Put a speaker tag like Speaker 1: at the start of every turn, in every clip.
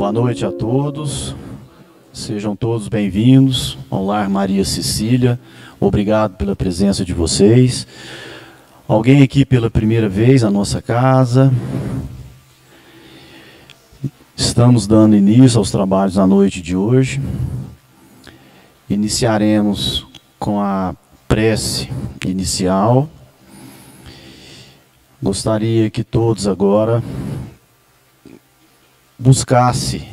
Speaker 1: Boa noite a todos, sejam todos bem-vindos ao Lar Maria Cecília, obrigado pela presença de vocês. Alguém aqui pela primeira vez na nossa casa? Estamos dando início aos trabalhos na noite de hoje. Iniciaremos com a prece inicial. Gostaria que todos agora buscasse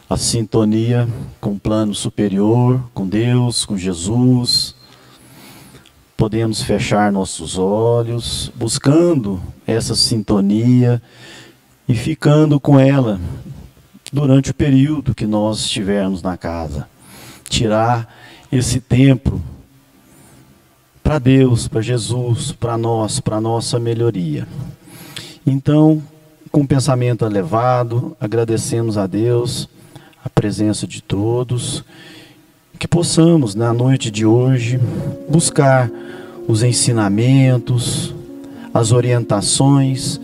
Speaker 1: a sintonia com o plano superior, com Deus, com Jesus. Podemos fechar nossos olhos, buscando essa sintonia e ficando com ela durante o período que nós estivermos na casa. Tirar esse tempo para Deus, para Jesus, para nós, para a nossa melhoria. Então, com o pensamento elevado, agradecemos a Deus a presença de todos, que possamos, na noite de hoje, buscar os ensinamentos, as orientações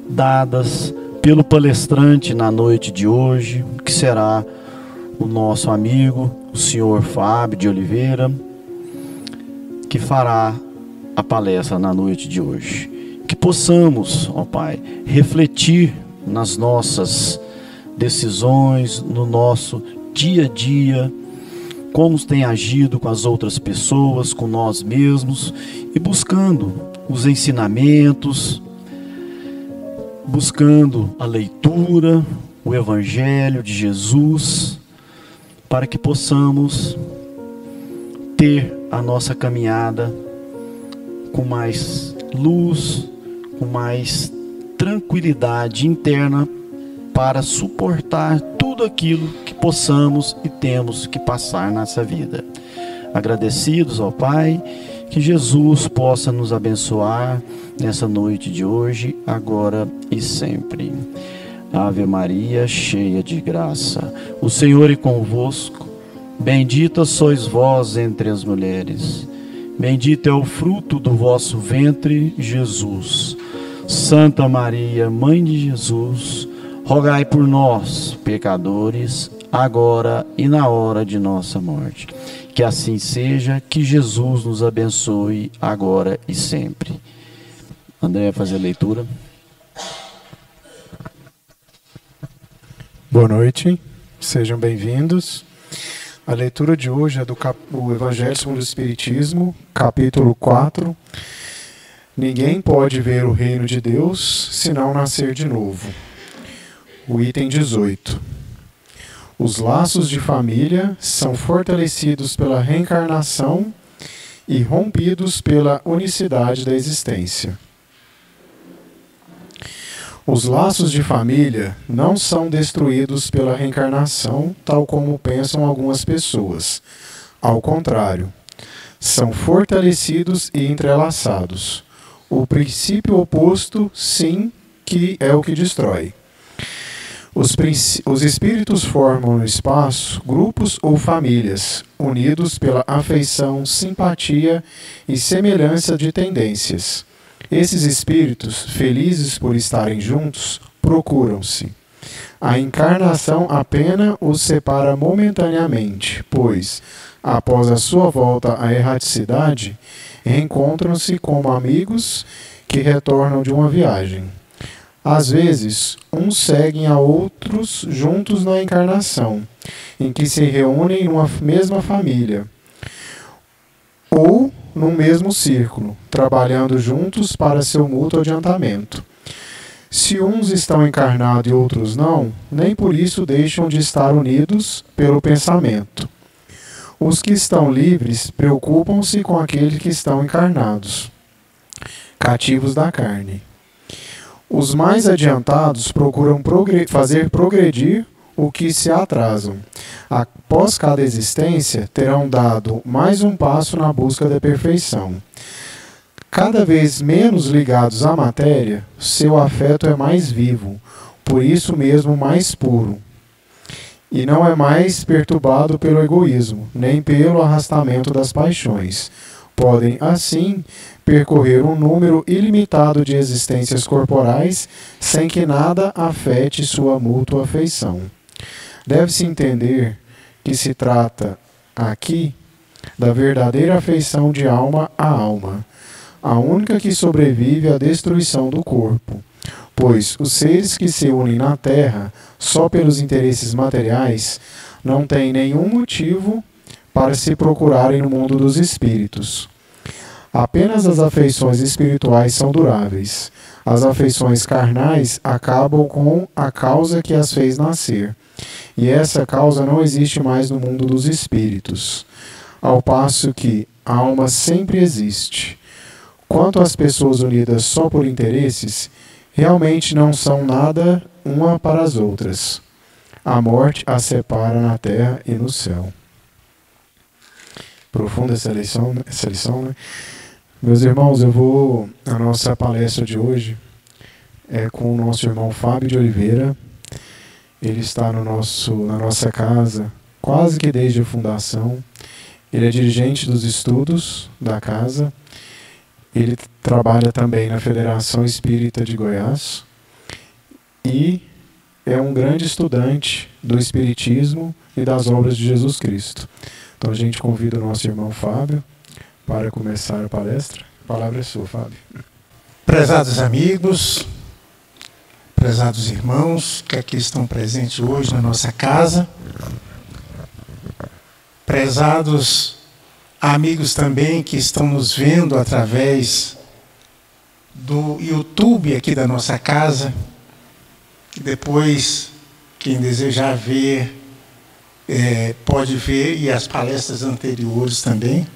Speaker 1: dadas pelo palestrante na noite de hoje, que será o nosso amigo, o senhor Fábio de Oliveira, que fará a palestra na noite de hoje. Que possamos, ó Pai, refletir nas nossas decisões, no nosso dia a dia, como tem agido com as outras pessoas, com nós mesmos, e buscando os ensinamentos, buscando a leitura, o Evangelho de Jesus, para que possamos ter a nossa caminhada com mais luz, com mais tranquilidade interna para suportar tudo aquilo que possamos e temos que passar nessa vida. Agradecidos ao Pai, que Jesus possa nos abençoar nessa noite de hoje, agora e sempre. Ave Maria, cheia de graça, o Senhor é convosco. Bendita sois vós entre as mulheres. Bendito é o fruto do vosso ventre, Jesus. Santa Maria, Mãe de Jesus, rogai por nós, pecadores, agora e na hora de nossa morte. Que assim seja, que Jesus nos abençoe agora e sempre. André, vai fazer a leitura.
Speaker 2: Boa noite, sejam bem-vindos. A leitura de hoje é do Evangelho segundo o Espiritismo, capítulo 4. Ninguém pode ver o reino de Deus se não nascer de novo. O item 18. Os laços de família são fortalecidos pela reencarnação e rompidos pela unicidade da existência. Os laços de família não são destruídos pela reencarnação, tal como pensam algumas pessoas. Ao contrário, são fortalecidos e entrelaçados. O princípio oposto, sim, que é o que destrói. Os espíritos formam no espaço grupos ou famílias, unidos pela afeição, simpatia e semelhança de tendências. Esses espíritos, felizes por estarem juntos, procuram-se. A encarnação apenas os separa momentaneamente, pois, após a sua volta à erraticidade, reencontram-se como amigos que retornam de uma viagem. Às vezes, uns seguem a outros juntos na encarnação, em que se reúnem numa mesma família, ou no mesmo círculo, trabalhando juntos para seu mútuo adiantamento. Se uns estão encarnados e outros não, nem por isso deixam de estar unidos pelo pensamento. Os que estão livres preocupam-se com aqueles que estão encarnados, cativos da carne. Os mais adiantados procuram fazer progredir o que se atrasam. Após cada existência, terão dado mais um passo na busca da perfeição. Cada vez menos ligados à matéria, seu afeto é mais vivo, por isso mesmo mais puro. E não é mais perturbado pelo egoísmo, nem pelo arrastamento das paixões. Podem, assim, percorrer um número ilimitado de existências corporais sem que nada afete sua mútua afeição. Deve-se entender que se trata aqui da verdadeira afeição de alma a alma, a única que sobrevive à destruição do corpo, pois os seres que se unem na terra só pelos interesses materiais não têm nenhum motivo para se procurarem no mundo dos espíritos. Apenas as afeições espirituais são duráveis. As afeições carnais acabam com a causa que as fez nascer, e essa causa não existe mais no mundo dos espíritos, ao passo que a alma sempre existe. Quanto às pessoas unidas só por interesses, realmente não são nada uma para as outras. A morte as separa na terra e no céu. Profunda essa lição, né? Meus irmãos, a nossa palestra de hoje é com o nosso irmão Fábio de Oliveira. Ele está na nossa casa quase que desde a fundação. Ele é dirigente dos estudos da casa. Ele trabalha também na Federação Espírita de Goiás e é um grande estudante do Espiritismo e das obras de Jesus Cristo. Então a gente convida o nosso irmão Fábio para começar a palestra. A palavra é sua, Fábio.
Speaker 3: Prezados amigos, prezados irmãos que aqui estão presentes hoje na nossa casa, prezados amigos também que estão nos vendo através do YouTube aqui da nossa casa, e depois, quem desejar ver, pode ver, e as palestras anteriores também.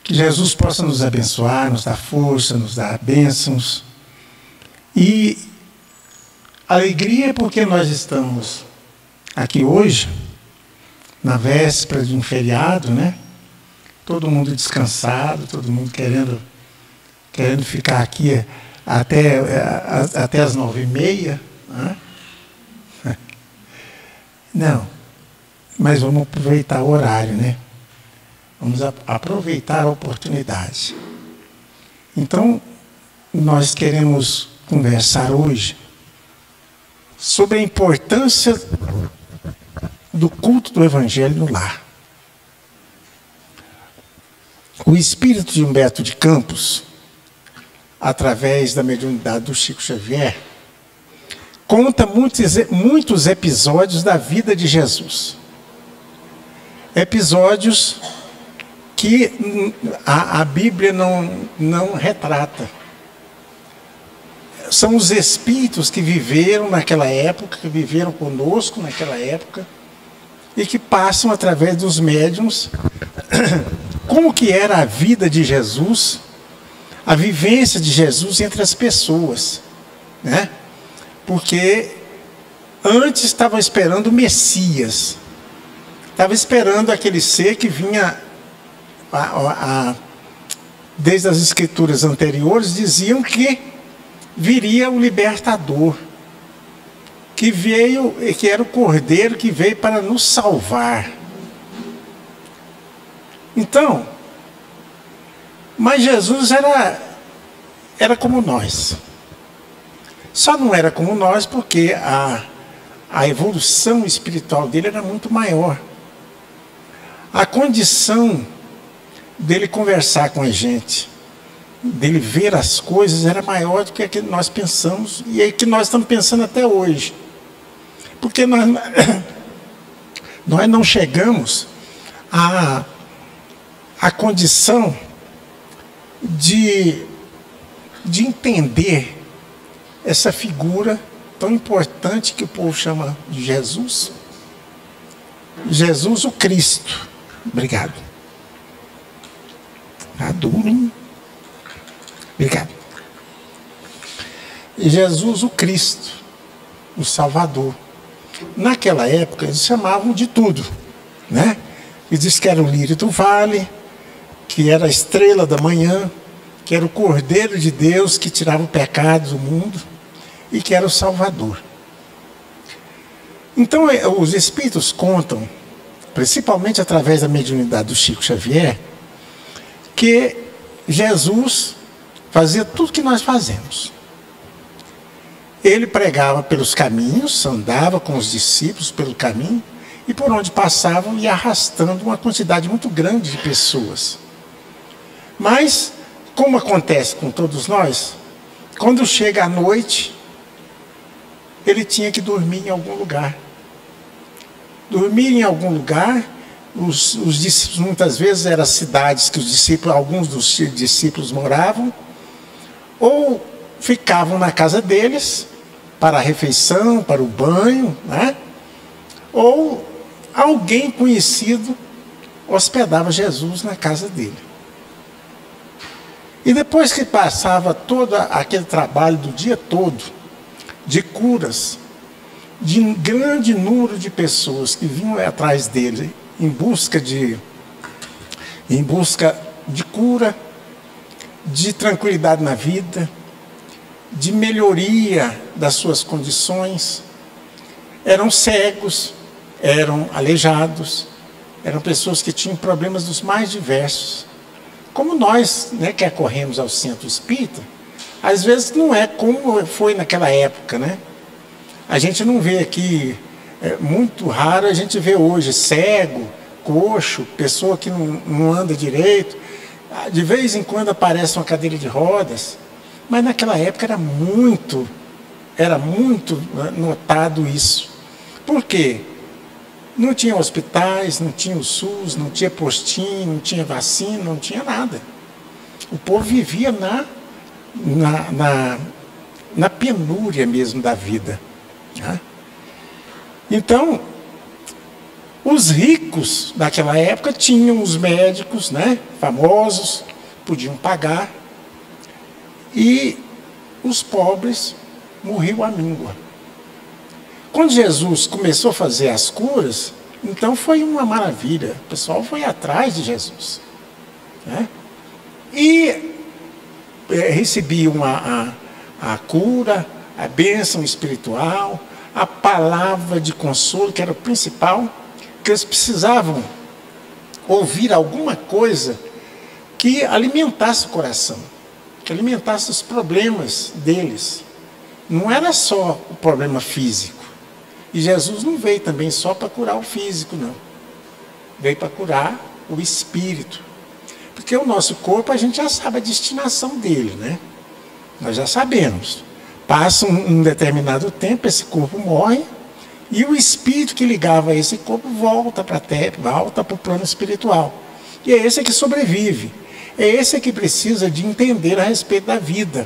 Speaker 3: Que Jesus possa nos abençoar, nos dar força, nos dar bênçãos. E alegria porque nós estamos aqui hoje, na véspera de um feriado, né? Todo mundo descansado, todo mundo querendo ficar aqui até as 9h30. Né? Não, mas vamos aproveitar o horário, né? Vamos aproveitar a oportunidade. Então, nós queremos conversar hoje sobre a importância do culto do Evangelho no lar. O espírito de Humberto de Campos, através da mediunidade do Chico Xavier, conta muitos episódios da vida de Jesus. Episódios que a Bíblia não retrata. São os espíritos que viveram naquela época, que viveram conosco naquela época, e que passam através dos médiuns como que era a vida de Jesus, a vivência de Jesus entre as pessoas, né? Porque antes estavam esperando o Messias, estavam esperando aquele ser que vinha, desde as escrituras anteriores, diziam que viria o libertador, que era o Cordeiro que veio para nos salvar. Então, mas Jesus era como nós. Só não era como nós porque a evolução espiritual dele era muito maior. A condição dele conversar com a gente, dele ver as coisas, era maior do que a que nós pensamos e é que nós estamos pensando até hoje. Porque nós não chegamos à condição de entender essa figura tão importante que o povo chama de Jesus. Jesus o Cristo. Obrigado. Tá duro, hein? Obrigado. Jesus o Cristo, o Salvador. Naquela época eles chamavam de tudo, né? Eles diziam que era o lírio do vale, que era a estrela da manhã, que era o Cordeiro de Deus que tirava o pecado do mundo e que era o Salvador. Então os espíritos contam, principalmente através da mediunidade do Chico Xavier, que Jesus fazia tudo que nós fazemos. ele pregava pelos caminhos, andava com os discípulos pelo caminho, e por onde passavam ia arrastando uma quantidade muito grande de pessoas. Mas, como acontece com todos nós, quando chega a noite, ele tinha que dormir em algum lugar. Dormir em algum lugar, os discípulos, muitas vezes eram cidades que alguns dos discípulos moravam, ou ficavam na casa deles, para a refeição, para o banho, né? Ou alguém conhecido hospedava Jesus na casa dele. E depois que passava todo aquele trabalho do dia todo, de curas, de um grande número de pessoas que vinham atrás dele em busca de cura, de tranquilidade na vida, de melhoria das suas condições, eram cegos, eram aleijados, eram pessoas que tinham problemas dos mais diversos. Como nós, né, que acorremos ao centro espírita, às vezes não é como foi naquela época, né? A gente não vê aqui, é muito raro a gente vê hoje cego, coxo, pessoa que não anda direito. De vez em quando aparece uma cadeira de rodas, mas naquela época era muito notado isso. Por quê? Não tinha hospitais, não tinha o SUS, não tinha postinho, não tinha vacina, não tinha nada. O povo vivia na penúria mesmo da vida. Né? Então, os ricos daquela época tinham os médicos, né, famosos, podiam pagar, e os pobres morriam à míngua. Quando Jesus começou a fazer as curas, então foi uma maravilha. O pessoal foi atrás de Jesus, né? E recebiam a cura, a bênção espiritual, a palavra de consolo, que era o principal, que eles precisavam ouvir alguma coisa que alimentasse o coração, que alimentasse os problemas deles. Não era só o problema físico. E Jesus não veio também só para curar o físico, não. Veio para curar o espírito. Porque o nosso corpo, a gente já sabe a destinação dele, né? Nós já sabemos. Passa um determinado tempo, esse corpo morre, e o espírito que ligava a esse corpo volta para a terra, volta para o plano espiritual. E é esse que sobrevive. É esse que precisa de entender a respeito da vida.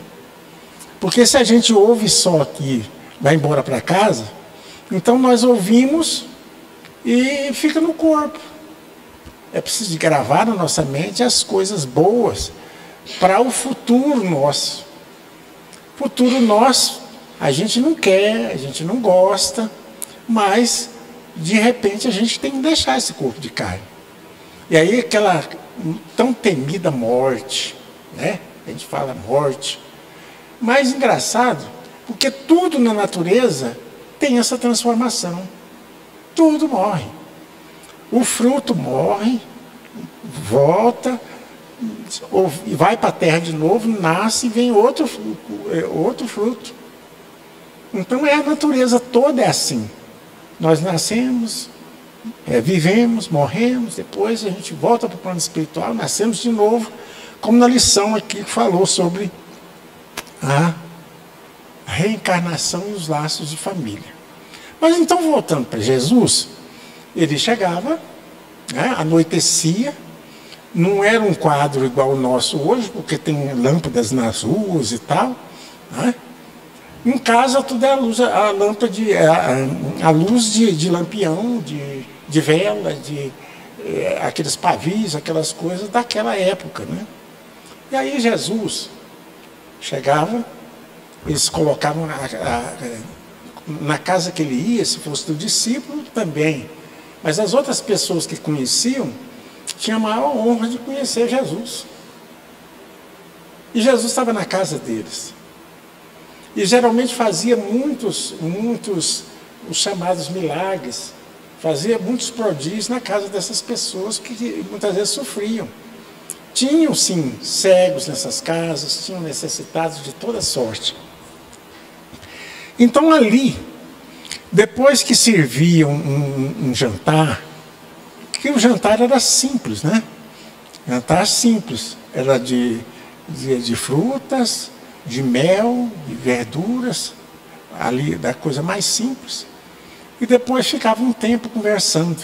Speaker 3: Porque se a gente ouve só que vai embora para casa, então nós ouvimos e fica no corpo. É preciso gravar na nossa mente as coisas boas para o futuro nosso. Futuro nosso, a gente não quer, a gente não gosta, mas de repente a gente tem que deixar esse corpo de carne. E aí aquela tão temida morte, né? A gente fala morte. Mas engraçado, porque tudo na natureza tem essa transformação. Tudo morre. O fruto morre, volta, vai para a terra de novo, nasce e vem outro fruto. Então a natureza toda é assim. Nós nascemos, vivemos, morremos, depois a gente volta para o plano espiritual, nascemos de novo, como na lição aqui que falou sobre a reencarnação e os laços de família. Mas então, voltando para Jesus, ele chegava, né, anoitecia, não era um quadro igual o nosso hoje, porque tem lâmpadas nas ruas e tal, né? Em casa tudo é a luz de lampião, de vela, aqueles pavis, aquelas coisas daquela época, né? E aí Jesus chegava, eles colocavam na casa que ele ia, se fosse do discípulo, também. Mas as outras pessoas que conheciam tinham a maior honra de conhecer Jesus. E Jesus estava na casa deles. E geralmente fazia muitos os chamados milagres, fazia muitos prodígios na casa dessas pessoas que muitas vezes sofriam. Tinham, sim, cegos nessas casas, tinham necessitados de toda sorte. Então ali, depois que servia um jantar, que o jantar era simples, né? Jantar simples, era de frutas, de mel, de verduras, ali da coisa mais simples. E depois ficava um tempo conversando.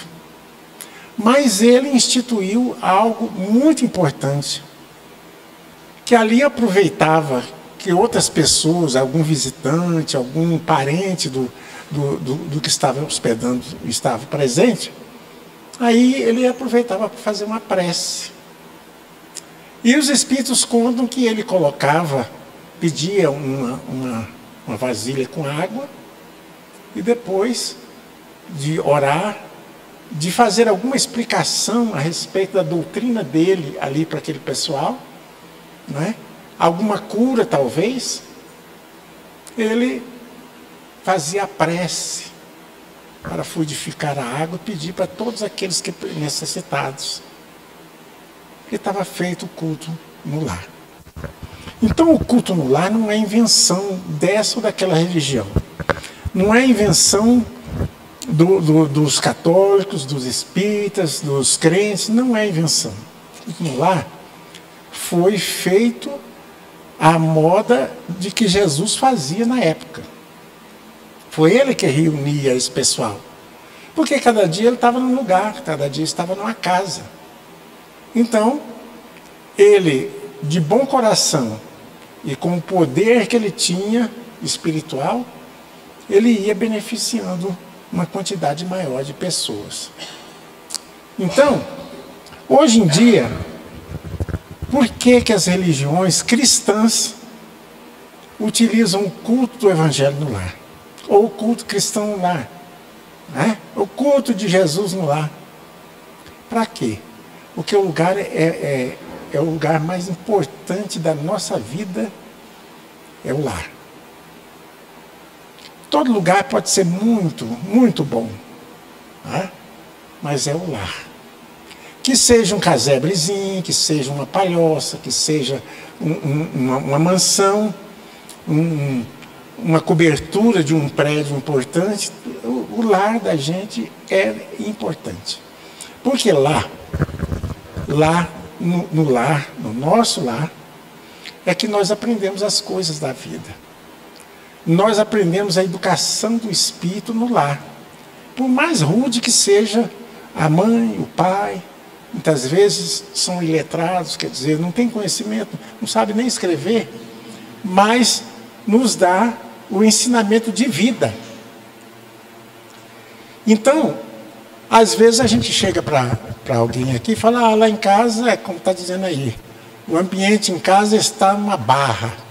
Speaker 3: Mas ele instituiu algo muito importante, que ali aproveitava que outras pessoas, algum visitante, algum parente do que estava hospedando, estava presente, aí ele aproveitava para fazer uma prece. E os espíritos contam que ele pedia uma vasilha com água, e depois de orar, de fazer alguma explicação a respeito da doutrina dele ali para aquele pessoal, né? Alguma cura talvez, ele fazia a prece para fluidificar a água e pedir para todos aqueles que necessitados. Porque estava feito o culto no lar. Então o culto no lar não é invenção dessa ou daquela religião. Não é invenção dos católicos, dos espíritas, dos crentes, não é invenção. O culto no lar foi feito à moda de que Jesus fazia na época. Foi ele que reunia esse pessoal. Porque cada dia ele estava num lugar, cada dia estava numa casa. Então, ele, de bom coração e com o poder que ele tinha espiritual, ele ia beneficiando uma quantidade maior de pessoas. Então, hoje em dia, por que as religiões cristãs utilizam o culto do Evangelho no lar? Ou o culto cristão no lar? Né? O culto de Jesus no lar? Para quê? Porque o lugar é o lugar mais importante da nossa vida, é o lar. Todo lugar pode ser muito, muito bom, né? Mas é o lar. Que seja um casebrezinho, que seja uma palhoça, que seja uma mansão, uma cobertura de um prédio importante, o lar da gente é importante. Porque lá no lar, no nosso lar, é que nós aprendemos as coisas da vida. Nós aprendemos a educação do espírito no lar. Por mais rude que seja a mãe, o pai, muitas vezes são iletrados, quer dizer, não tem conhecimento, não sabe nem escrever, mas nos dá o ensinamento de vida. Então, às vezes a gente chega para alguém aqui e fala, lá em casa, é como está dizendo aí, o ambiente em casa está uma barra.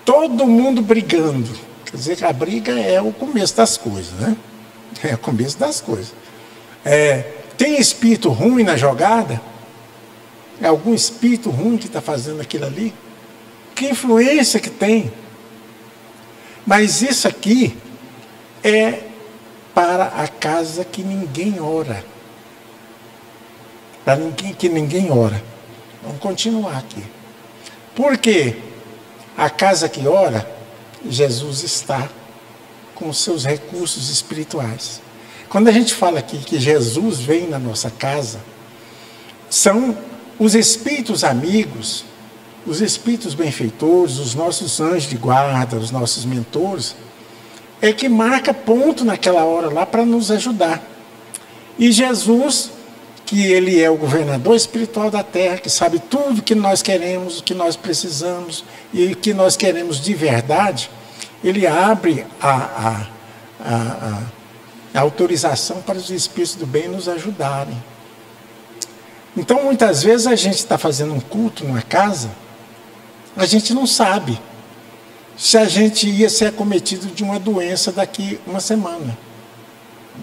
Speaker 3: Todo mundo brigando. Quer dizer que a briga é o começo das coisas, né? É o começo das coisas. Tem espírito ruim na jogada? É algum espírito ruim que está fazendo aquilo ali? Que influência que tem? Mas isso aqui é para a casa que ninguém ora. Para que ninguém ora. Vamos continuar aqui. Por quê? A casa que ora, Jesus está com os seus recursos espirituais. Quando a gente fala aqui que Jesus vem na nossa casa, são os espíritos amigos, os espíritos benfeitores, os nossos anjos de guarda, os nossos mentores, é que marca ponto naquela hora lá para nos ajudar. E Jesus, que ele é o governador espiritual da terra, que sabe tudo que nós queremos, o que nós precisamos e o que nós queremos de verdade, ele abre a autorização para os espíritos do bem nos ajudarem. Então, muitas vezes a gente está fazendo um culto numa casa, a gente não sabe se a gente ia ser acometido de uma doença daqui uma semana,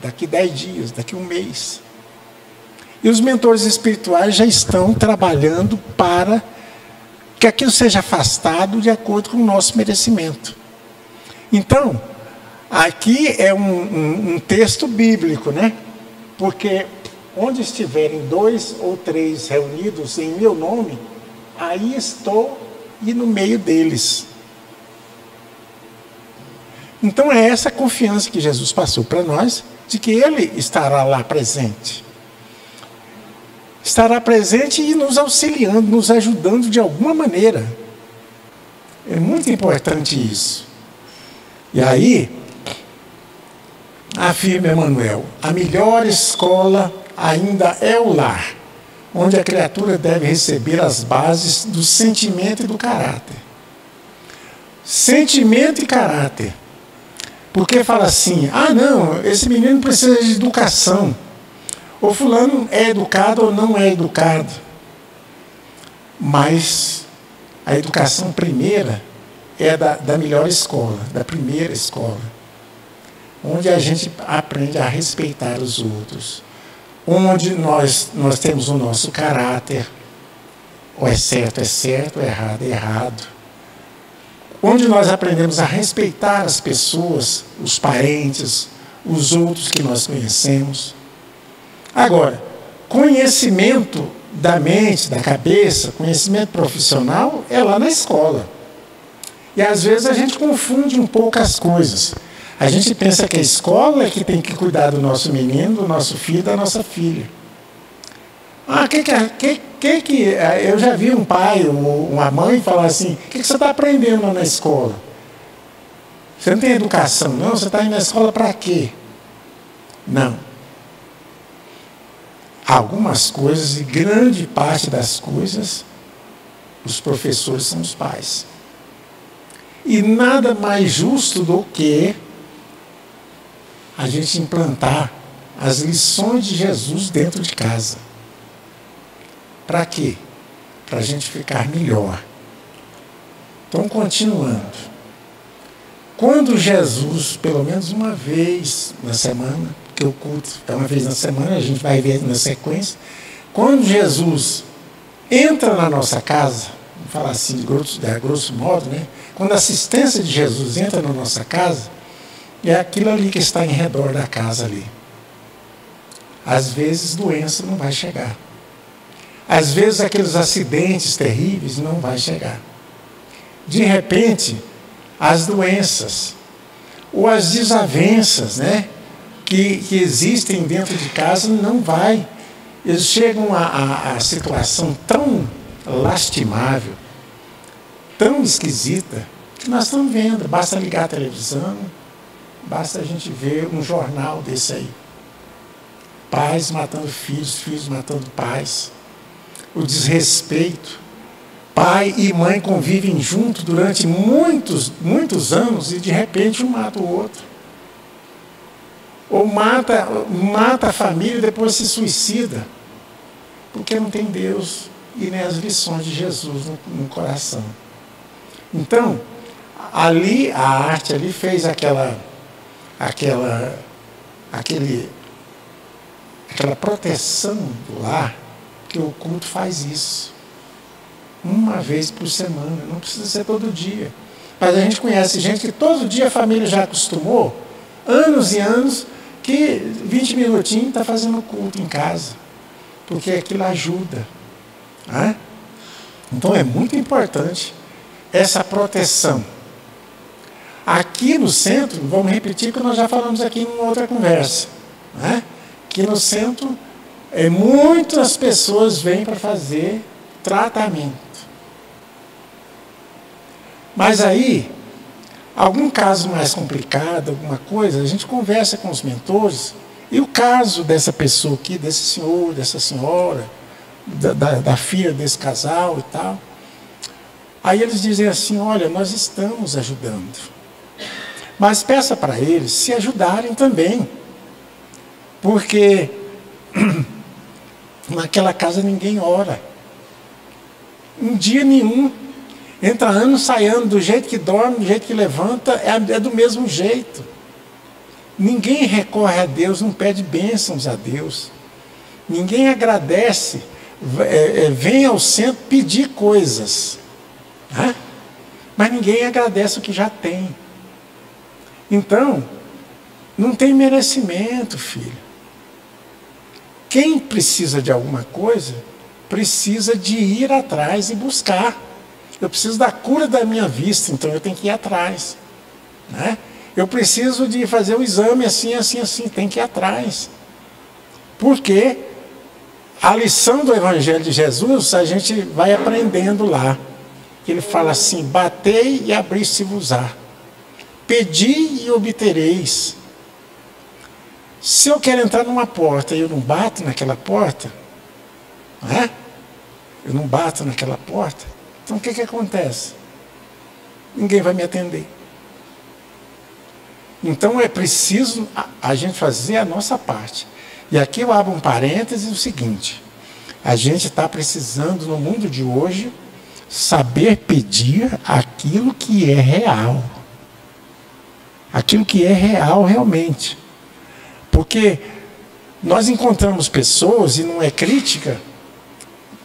Speaker 3: daqui 10 dias, daqui um mês. E os mentores espirituais já estão trabalhando para que aquilo seja afastado de acordo com o nosso merecimento. Então, aqui é um texto bíblico, né? Porque onde estiverem 2 ou 3 reunidos em meu nome, aí estou e no meio deles. Então é essa confiança que Jesus passou para nós, de que Ele estará lá presente. Estará presente e nos auxiliando, nos ajudando de alguma maneira. É muito importante isso. E aí, afirma Emmanuel, a melhor escola ainda é o lar, onde a criatura deve receber as bases do sentimento e do caráter. Sentimento e caráter. Porque fala assim, não, esse menino precisa de educação. Ou fulano é educado ou não é educado. Mas a educação primeira é da melhor escola, da primeira escola. Onde a gente aprende a respeitar os outros. Onde nós temos o nosso caráter. O é certo, o errado é errado. Onde nós aprendemos a respeitar as pessoas, os parentes, os outros que nós conhecemos. Agora, conhecimento da mente, da cabeça, conhecimento profissional é lá na escola. E às vezes a gente confunde um pouco as coisas. A gente pensa que a escola é que tem que cuidar do nosso menino, do nosso filho, da nossa filha. Eu já vi um pai ou uma mãe falar assim, o que você está aprendendo lá na escola? Você não tem educação, não? Você está indo na escola para quê? Não. Algumas coisas, e grande parte das coisas, os professores são os pais. E nada mais justo do que a gente implantar as lições de Jesus dentro de casa. Para quê? Para a gente ficar melhor. Então, continuando. Quando Jesus, pelo menos uma vez na semana, porque o culto é uma vez na semana, a gente vai ver na sequência, quando Jesus entra na nossa casa, vamos falar assim, de grosso modo, né? Quando a assistência de Jesus entra na nossa casa, é aquilo ali que está em redor da casa ali. Às vezes, doença não vai chegar. Às vezes, aqueles acidentes terríveis não vai chegar. De repente, as doenças, ou as desavenças, né, que existem dentro de casa, não vai. Eles chegam a situação tão lastimável, tão esquisita, que nós estamos vendo. Basta ligar a televisão, basta a gente ver um jornal desse aí. Pais matando filhos, filhos matando pais. O desrespeito. Pai e mãe convivem juntos durante muitos anos e de repente um mata o outro. Ou mata a família e depois se suicida. Porque não tem Deus e nem as lições de Jesus no coração. Então, ali, a arte ali fez aquela proteção do lar, que o culto faz isso. Uma vez por semana, não precisa ser todo dia. Mas a gente conhece gente que todo dia a família já acostumou, anos e anos, que 20 minutinhos está fazendo culto em casa, porque aquilo ajuda. Né? Então é muito importante essa proteção. Aqui no centro, vamos repetir que nós já falamos aqui em outra conversa, né? Aqui no centro, muitas pessoas vêm para fazer tratamento. Mas aí, algum caso mais complicado, alguma coisa, a gente conversa com os mentores, e o caso dessa pessoa aqui, desse senhor, dessa senhora, da filha desse casal e tal, aí eles dizem assim, olha, nós estamos ajudando, mas peça para eles se ajudarem também, porque naquela casa ninguém ora, um dia nenhum. Entra ano, sai ano, do jeito que dorme, do jeito que levanta, é do mesmo jeito. Ninguém recorre a Deus, não pede bênçãos a Deus. Ninguém agradece, vem ao centro pedir coisas. Né? Mas ninguém agradece o que já tem. Então, não tem merecimento, filho. Quem precisa de alguma coisa, precisa de ir atrás e buscar. Eu preciso da cura da minha vista, então eu tenho que ir atrás. Né? Eu preciso de fazer o exame assim, assim, assim. Tem que ir atrás. Porque a lição do Evangelho de Jesus, a gente vai aprendendo lá. Ele fala assim: batei e abri-se-vos-á. Pedi e obtereis. Se eu quero entrar numa porta e eu não bato naquela porta, não é? Eu não bato naquela porta, então o que acontece? Ninguém vai me atender. Então é preciso a gente fazer a nossa parte. E aqui eu abro um parêntese, o seguinte: a gente está precisando no mundo de hoje saber pedir aquilo que é real. Aquilo que é real realmente. Porque nós encontramos pessoas, e não é crítica,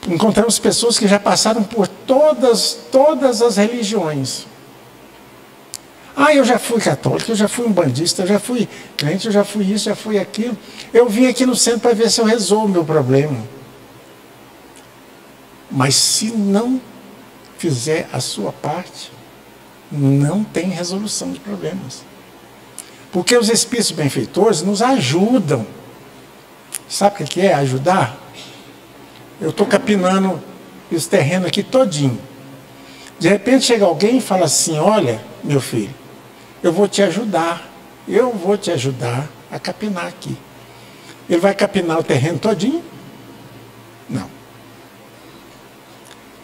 Speaker 3: encontramos pessoas que já passaram por todas as religiões. Ah, eu já fui católico, eu já fui umbandista, eu já fui crente, eu já fui isso, já fui aquilo. Eu vim aqui no centro para ver se eu resolvo o meu problema. Mas se não fizer a sua parte, não tem resolução de problemas. Porque os espíritos benfeitores nos ajudam. Sabe o que é ajudar? Eu estou capinando os terrenos aqui todinho. De repente chega alguém e fala assim: olha, meu filho, eu vou te ajudar a capinar aqui. Ele vai capinar o terreno todinho? Não.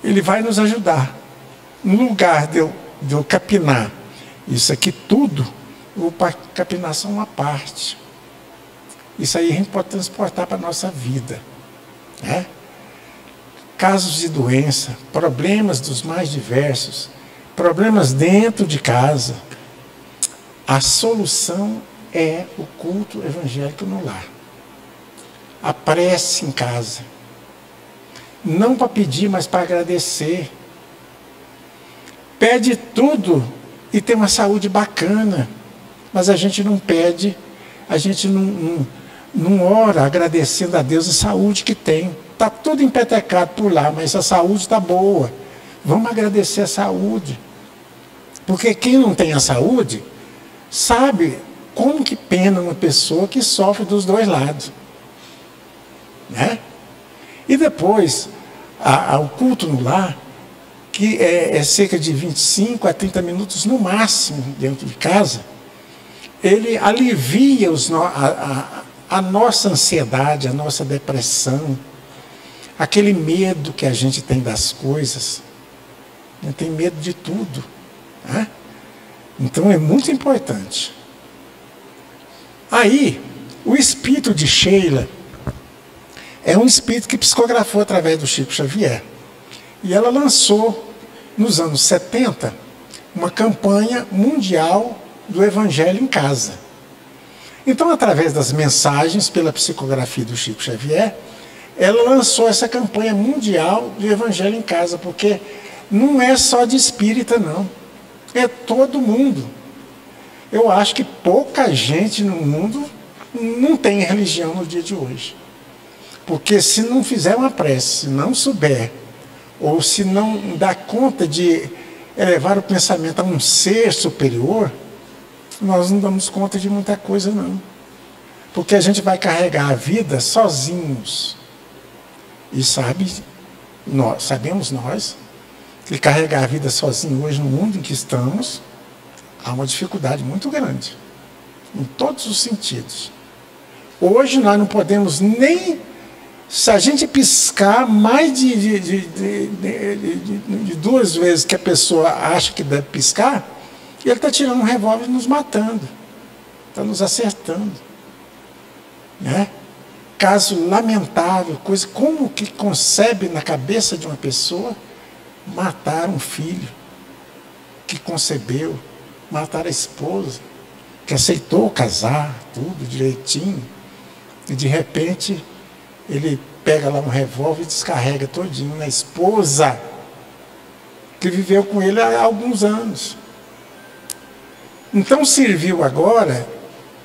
Speaker 3: Ele vai nos ajudar. No lugar de eu capinar isso aqui tudo, eu vou capinar só uma parte. Isso aí a gente pode transportar para a nossa vida, né? Casos de doença, problemas dos mais diversos, problemas dentro de casa. A solução é o culto evangélico no lar. A prece em casa. Não para pedir, mas para agradecer. Pede tudo e tem uma saúde bacana. Mas a gente não pede, a gente não ora agradecendo a Deus a saúde que tem. Está tudo empetecado por lá, mas a saúde está boa. Vamos agradecer a saúde. Porque quem não tem a saúde, sabe como que pena uma pessoa que sofre dos dois lados. Né? E depois, o culto no lar, que é cerca de 25 a 30 minutos no máximo dentro de casa, ele alivia a nossa ansiedade, a nossa depressão, aquele medo que a gente tem das coisas. A gente tem medo de tudo. Né? Então é muito importante. Aí, o espírito de Sheila é um espírito que psicografou através do Chico Xavier. E ela lançou, nos anos 70, uma campanha mundial do Evangelho em Casa. Então, através das mensagens, pela psicografia do Chico Xavier, ela lançou essa campanha mundial do Evangelho em Casa, porque não é só de espírita, não. É todo mundo. Eu acho que pouca gente no mundo não tem religião no dia de hoje. Porque se não fizer uma prece, se não souber, ou se não dá conta de elevar o pensamento a um ser superior, nós não damos conta de muita coisa, não. Porque a gente vai carregar a vida sozinhos. E sabemos nós que carregar a vida sozinho hoje no mundo em que estamos, há uma dificuldade muito grande, em todos os sentidos. Hoje nós não podemos nem, se a gente piscar mais de 2 vezes que a pessoa acha que deve piscar, ele está tirando um revólver e nos matando, está nos acertando. Né? Caso lamentável, coisa, como que concebe na cabeça de uma pessoa matar um filho que concebeu, matar a esposa, que aceitou casar, tudo direitinho, e de repente ele pega lá um revólver e descarrega todinho na esposa, que viveu com ele há alguns anos. Então serviu agora,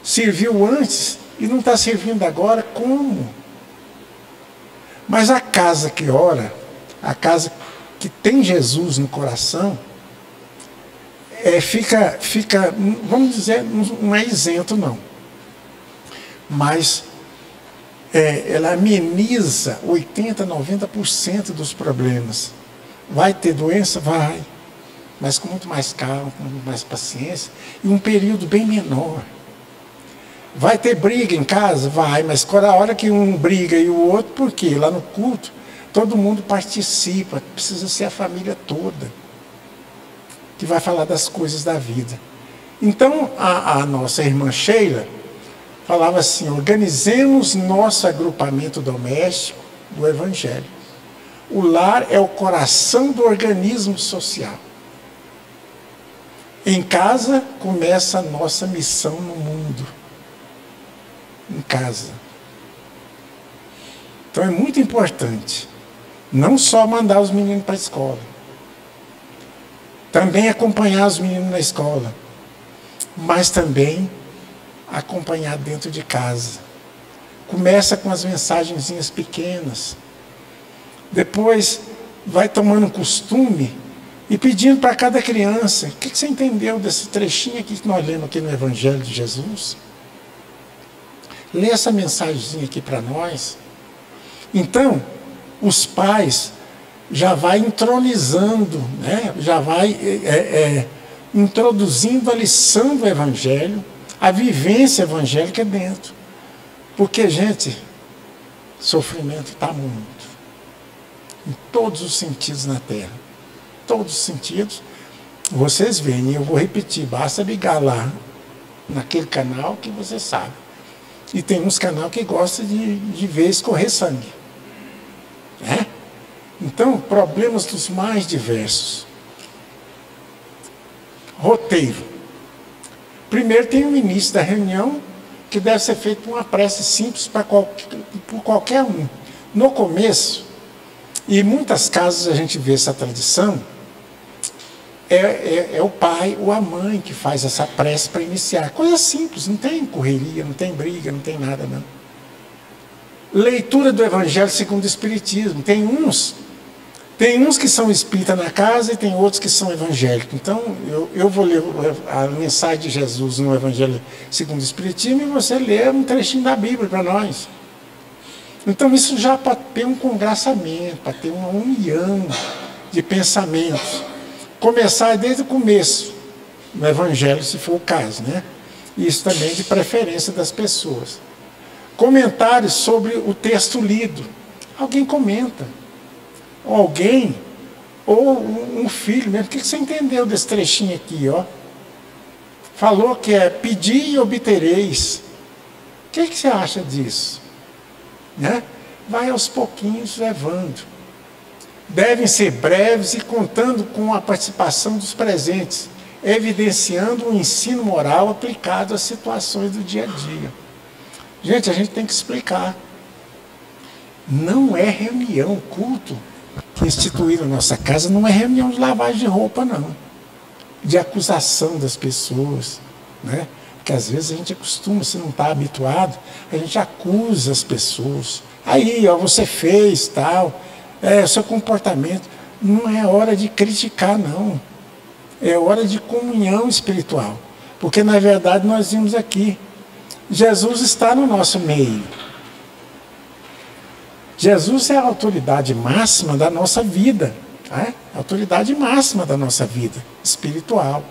Speaker 3: serviu antes, e não está servindo agora, como? Mas a casa que ora, a casa que tem Jesus no coração, fica, vamos dizer, não é isento não, mas ela ameniza 80%, 90% dos problemas. Vai ter doença? Vai, mas com muito mais calma, com muito mais paciência, e um período bem menor. Vai ter briga em casa? Vai, mas quando a hora que um briga e o outro, por quê? Lá no culto, todo mundo participa, precisa ser a família toda que vai falar das coisas da vida. Então, a nossa irmã Sheila falava assim: organizemos nosso agrupamento doméstico do Evangelho. O lar é o coração do organismo social. Em casa começa a nossa missão no mundo. Em casa. Então é muito importante não só mandar os meninos para a escola, também acompanhar os meninos na escola, mas também acompanhar dentro de casa. Começa com as mensagenzinhas pequenas, depois vai tomando costume e pedindo para cada criança: o que você entendeu desse trechinho aqui que nós lemos aqui no Evangelho de Jesus? Lê essa mensagenzinha aqui para nós. Então, os pais já vai entronizando, né? Já vai introduzindo a lição do Evangelho, a vivência evangélica dentro. Porque, gente, sofrimento está muito. Em todos os sentidos na Terra. Todos os sentidos. Vocês veem, eu vou repetir, basta ligar lá, naquele canal que você sabe. E tem uns canais que gostam de ver escorrer sangue. Né? Então, problemas dos mais diversos. Roteiro. Primeiro tem o início da reunião, que deve ser feito uma prece simples por qualquer um. No começo, e em muitas casas a gente vê essa tradição, é o pai ou a mãe que faz essa prece para iniciar. Coisa simples, não tem correria, não tem briga, não tem nada, não. Leitura do Evangelho segundo o Espiritismo. Tem uns que são espíritas na casa e tem outros que são evangélicos. Então, eu vou ler a mensagem de Jesus no Evangelho segundo o Espiritismo e você lê um trechinho da Bíblia para nós. Então, isso já para ter um congraçamento, para ter uma união de pensamentos. Começar desde o começo, no Evangelho, se for o caso, né? Isso também de preferência das pessoas. Comentários sobre o texto lido. Alguém comenta. Alguém, ou um filho mesmo. O que você entendeu desse trechinho aqui, ó? Falou que é pedir e obtereis. O que você acha disso? Né? Vai aos pouquinhos levando. Devem ser breves e contando com a participação dos presentes, evidenciando um ensino moral aplicado às situações do dia a dia. Gente, a gente tem que explicar. Não é reunião, culto que instituíram na nossa casa, não é reunião de lavagem de roupa, não. De acusação das pessoas, né? Porque às vezes a gente acostuma, se não está habituado, a gente acusa as pessoas. Aí, ó, você fez tal, o seu comportamento. Não é hora de criticar, não. É hora de comunhão espiritual. Porque, na verdade, nós vimos aqui, Jesus está no nosso meio. Jesus é a autoridade máxima da nossa vida. Tá? A autoridade máxima da nossa vida espiritual.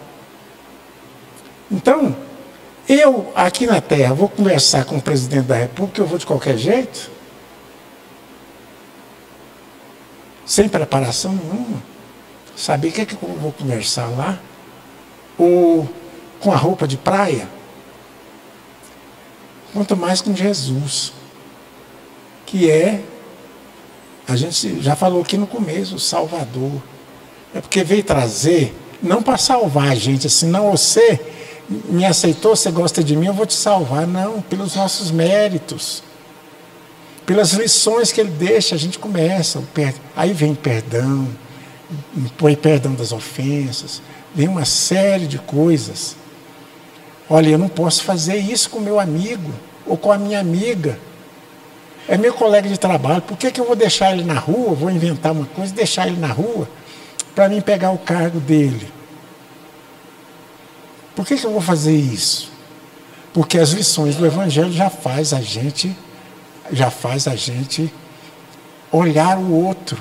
Speaker 3: Então, eu, aqui na Terra, vou conversar com o presidente da República, eu vou de qualquer jeito? Sem preparação nenhuma. Saber o que é que eu vou conversar lá? Ou com a roupa de praia? Quanto mais com Jesus. Que é, a gente já falou aqui no começo, o Salvador. É porque veio trazer, não para salvar a gente, assim, não, você me aceitou, você gosta de mim, eu vou te salvar. Não, pelos nossos méritos. Pelas lições que ele deixa, a gente começa. Aí vem perdão, põe perdão das ofensas, vem uma série de coisas. Olha, eu não posso fazer isso com meu amigo ou com a minha amiga. É meu colega de trabalho, por que eu vou deixar ele na rua, vou inventar uma coisa e deixar ele na rua para mim pegar o cargo dele? Por que eu vou fazer isso? Porque as lições do Evangelho já faz a gente olhar o outro.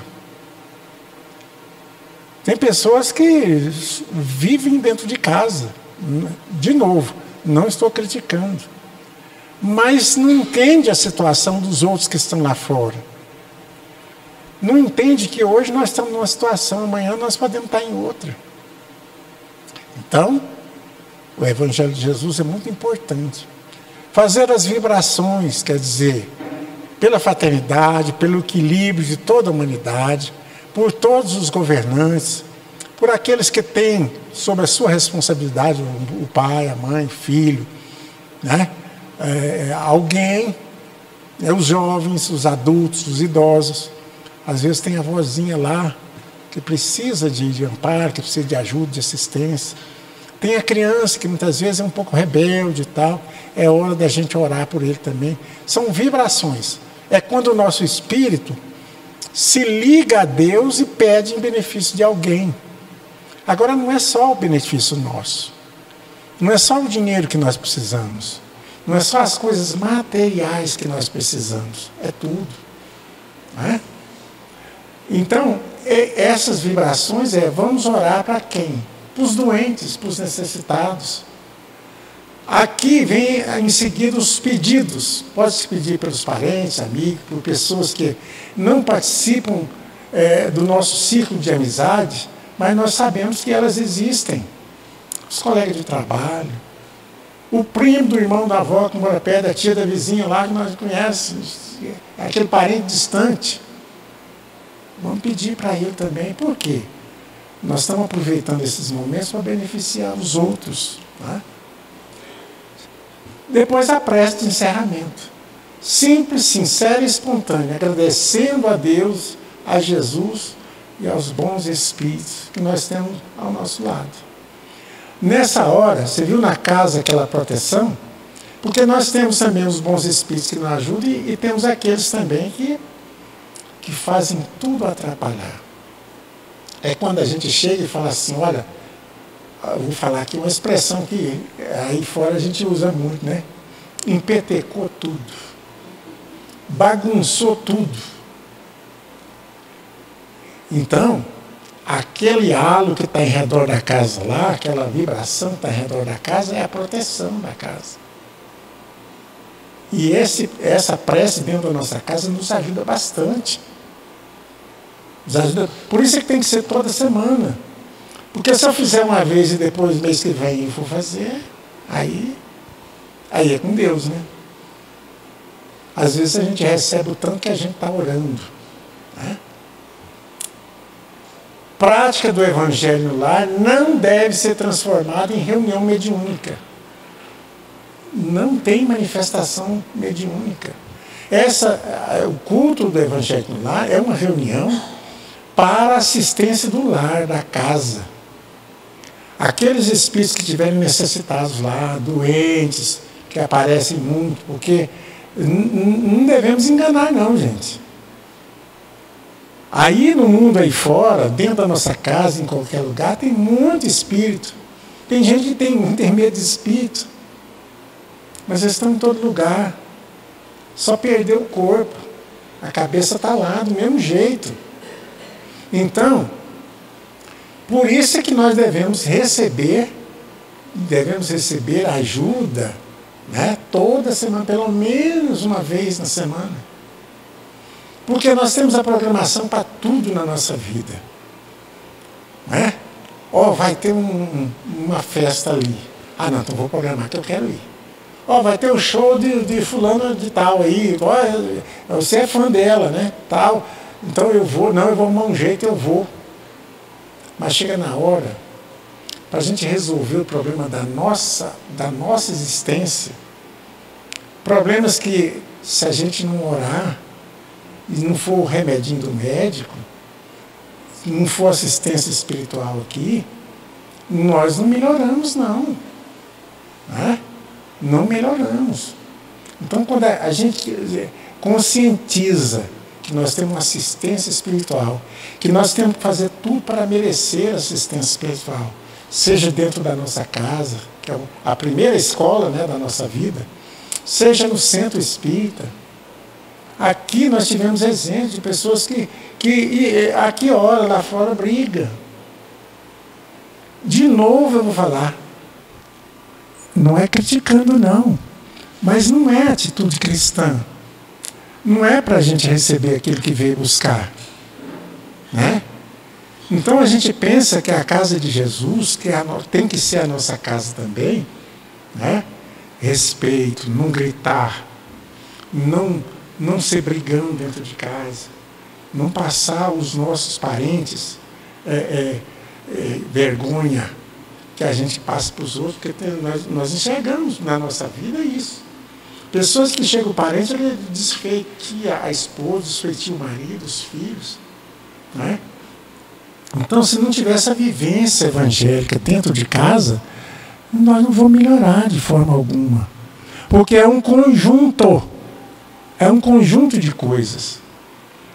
Speaker 3: Tem pessoas que vivem dentro de casa. De novo, não estou criticando. Mas não entende a situação dos outros que estão lá fora. Não entende que hoje nós estamos numa situação, amanhã nós podemos estar em outra. Então, o Evangelho de Jesus é muito importante. Fazer as vibrações, quer dizer, pela fraternidade, pelo equilíbrio de toda a humanidade, por todos os governantes, por aqueles que têm sob a sua responsabilidade o pai, a mãe, o filho, né? Alguém, os jovens, os adultos, os idosos. Às vezes tem a vozinha lá que precisa de amparo, que precisa de ajuda, de assistência. Tem a criança que muitas vezes é um pouco rebelde e tal. É hora da gente orar por ele também. São vibrações. É quando o nosso espírito se liga a Deus e pede em benefício de alguém. Agora não é só o benefício nosso. Não é só o dinheiro que nós precisamos. Não é só as coisas materiais que nós precisamos. É tudo. Não é? Então, essas vibrações vamos orar para quem? Para os doentes, para os necessitados. Aqui vem em seguida os pedidos. Pode-se pedir pelos parentes, amigos, por pessoas que não participam do nosso círculo de amizade, mas nós sabemos que elas existem. Os colegas de trabalho, o primo do irmão da avó que mora perto, da tia da vizinha lá que nós conhecemos, aquele parente distante. Vamos pedir para ele também. Por quê? Nós estamos aproveitando esses momentos para beneficiar os outros. Né? Depois a prece de encerramento. Simples, sincera e espontânea, agradecendo a Deus, a Jesus e aos bons espíritos que nós temos ao nosso lado. Nessa hora, você viu na casa aquela proteção? Porque nós temos também os bons espíritos que nos ajudam e temos aqueles também que fazem tudo atrapalhar. É quando a gente chega e fala assim, olha, eu vou falar aqui uma expressão que aí fora a gente usa muito, né? Empetecou tudo. Bagunçou tudo. Então, aquele halo que está em redor da casa lá, aquela vibração que está em redor da casa, é a proteção da casa. E essa prece dentro da nossa casa nos ajuda bastante. Por isso é que tem que ser toda semana. Porque se eu fizer uma vez e depois, mês que vem, eu for fazer, aí é com Deus, né? Às vezes a gente recebe o tanto que a gente está orando. Né? Prática do Evangelho no lar não deve ser transformada em reunião mediúnica. Não tem manifestação mediúnica. O culto do Evangelho no lar é uma reunião para a assistência do lar, da casa. Aqueles espíritos que estiverem necessitados lá, doentes, que aparecem muito, porque não devemos enganar não, gente. Aí no mundo aí fora, dentro da nossa casa, em qualquer lugar, tem muito espírito. Tem gente que tem medo de espírito. Mas eles estão em todo lugar. Só perdeu o corpo. A cabeça está lá, do mesmo jeito. Então, por isso é que nós devemos receber ajuda, né, toda semana, pelo menos uma vez na semana. Porque nós temos a programação para tudo na nossa vida. Né? Vai ter uma festa ali. Ah, não, então vou programar que eu quero ir. Vai ter o show de fulano de tal aí. Você é fã dela, né? Tal. Então eu vou arrumar um jeito, eu vou. Mas chega na hora, para a gente resolver o problema da nossa existência, problemas que, se a gente não orar, e não for o remedinho do médico, não for assistência espiritual aqui, nós não melhoramos, não. Né? Não melhoramos. Então, quando a gente conscientiza que nós temos uma assistência espiritual, que nós temos que fazer tudo para merecer assistência espiritual, seja dentro da nossa casa, que é a primeira escola, né, da nossa vida, seja no centro espírita. Aqui nós tivemos exemplos de pessoas que aqui hora, lá fora briga. De novo eu vou falar, não é criticando não, mas não é atitude cristã. Não é para a gente receber aquilo que veio buscar, né? Então a gente pensa que a casa de Jesus, tem que ser a nossa casa também, né? Respeito, não gritar, não ser brigão dentro de casa, não passar os nossos parentes vergonha que a gente passa para os outros, porque nós enxergamos na nossa vida isso. Pessoas que chegam parentes, ele desfeitia a esposa, desfeitia o marido, os filhos, né? Então, se não tiver essa vivência evangélica dentro de casa, nós não vamos melhorar de forma alguma. Porque é um conjunto de coisas.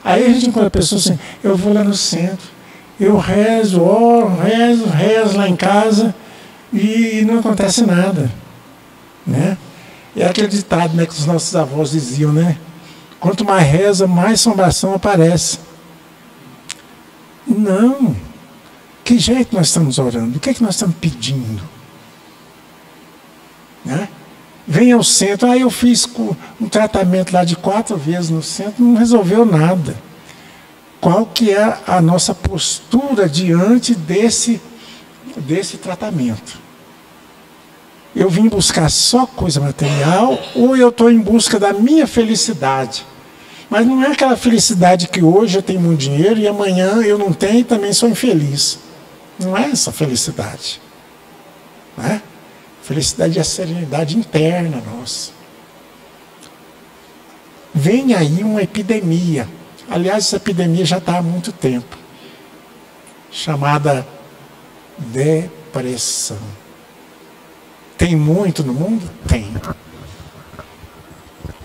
Speaker 3: Aí a gente encontra pessoas assim, eu vou lá no centro, eu rezo, oro, rezo lá em casa e não acontece nada, né? É aquele ditado, né, que os nossos avós diziam, né? Quanto mais reza, mais assombração aparece. Não. Que jeito nós estamos orando? O que é que nós estamos pedindo? Né? Vem ao centro, eu fiz um tratamento lá de 4 vezes no centro, não resolveu nada. Qual que é a nossa postura diante desse tratamento? Eu vim buscar só coisa material ou eu estou em busca da minha felicidade? Mas não é aquela felicidade que hoje eu tenho muito dinheiro e amanhã eu não tenho e também sou infeliz. Não é essa felicidade. Né? Felicidade é a serenidade interna nossa. Vem aí uma epidemia. Aliás, essa epidemia já está há muito tempo. Chamada depressão. Tem muito no mundo? Tem.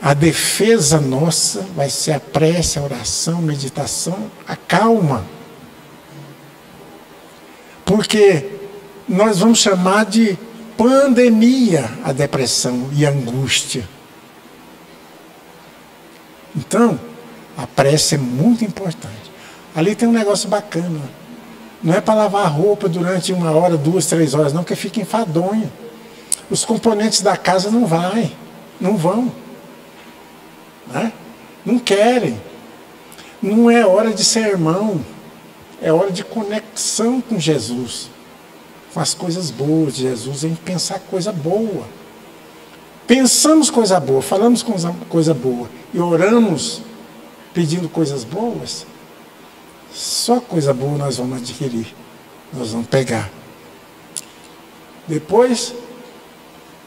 Speaker 3: A defesa nossa vai ser a prece, a oração, a meditação, a calma. Porque nós vamos chamar de pandemia a depressão e a angústia. Então, a prece é muito importante. Ali tem um negócio bacana. Não é para lavar a roupa durante 1 hora, 2, 3 horas, não, porque fica enfadonho. Os componentes da casa não vão. Né? Não querem. Não é hora de sermão, é hora de conexão com Jesus, com as coisas boas de Jesus, em pensar coisa boa. Pensamos coisa boa, falamos coisa boa e oramos pedindo coisas boas, só coisa boa nós vamos adquirir, nós vamos pegar. Depois,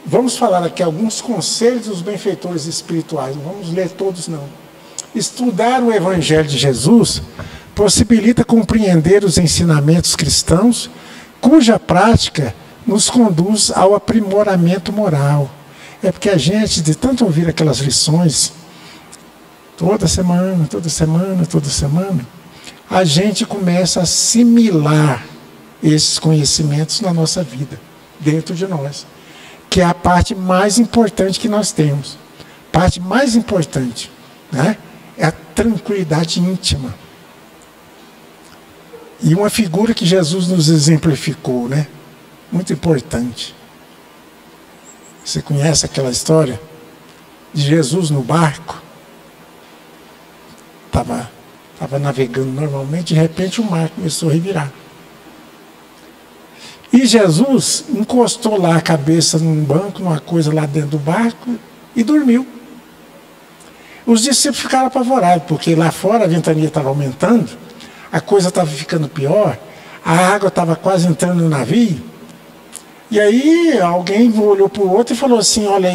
Speaker 3: vamos falar aqui alguns conselhos dos benfeitores espirituais, não vamos ler todos não. Estudar o Evangelho de Jesus possibilita compreender os ensinamentos cristãos, cuja prática nos conduz ao aprimoramento moral. É porque a gente, de tanto ouvir aquelas lições, toda semana, a gente começa a assimilar esses conhecimentos na nossa vida, dentro de nós. Que é a parte mais importante que nós temos. A parte mais importante, né, é a tranquilidade íntima. E uma figura que Jesus nos exemplificou, né, muito importante. Você conhece aquela história de Jesus no barco? Estava navegando normalmente, de repente o mar começou a revirar. E Jesus encostou lá a cabeça num banco, numa coisa lá dentro do barco, e dormiu. Os discípulos ficaram apavorados, porque lá fora a ventania estava aumentando, a coisa estava ficando pior, a água estava quase entrando no navio. E aí alguém olhou para o outro e falou assim, olha,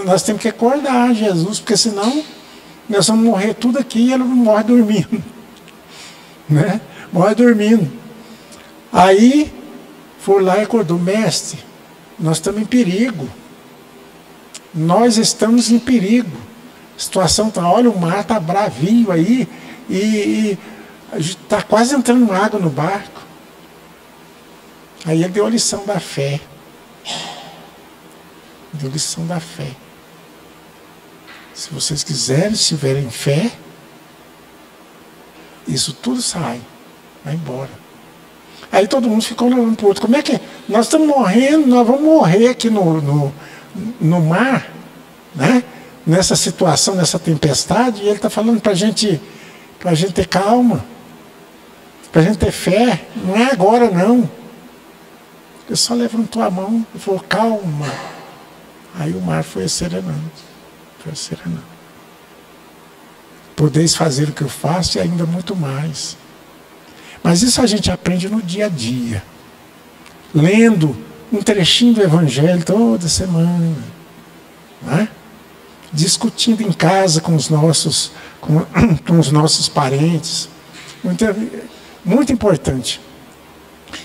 Speaker 3: nós temos que acordar Jesus, porque senão nós vamos morrer tudo aqui e ele morre dormindo. Né? Morre dormindo. Aí foi lá e acordou, mestre, nós estamos em perigo. Nós estamos em perigo. A situação está, olha, o mar está bravio aí e está quase entrando água no barco. Aí ele deu a lição da fé. Deu lição da fé. Se vocês quiserem, se tiverem fé, isso tudo sai, vai embora. Aí todo mundo ficou olhando para o outro. Como é que é? Nós estamos morrendo, nós vamos morrer aqui no mar, né? Nessa situação, nessa tempestade, e ele está falando para a gente ter calma, para a gente ter fé. Não é agora, não. Ele só levantou a mão e falou, calma. Aí o mar foi serenando. Foi serenando. Podeis fazer o que eu faço e ainda muito mais. Mas isso a gente aprende no dia a dia. Lendo um trechinho do Evangelho toda semana. Né? Discutindo em casa com os nossos parentes. Muito importante.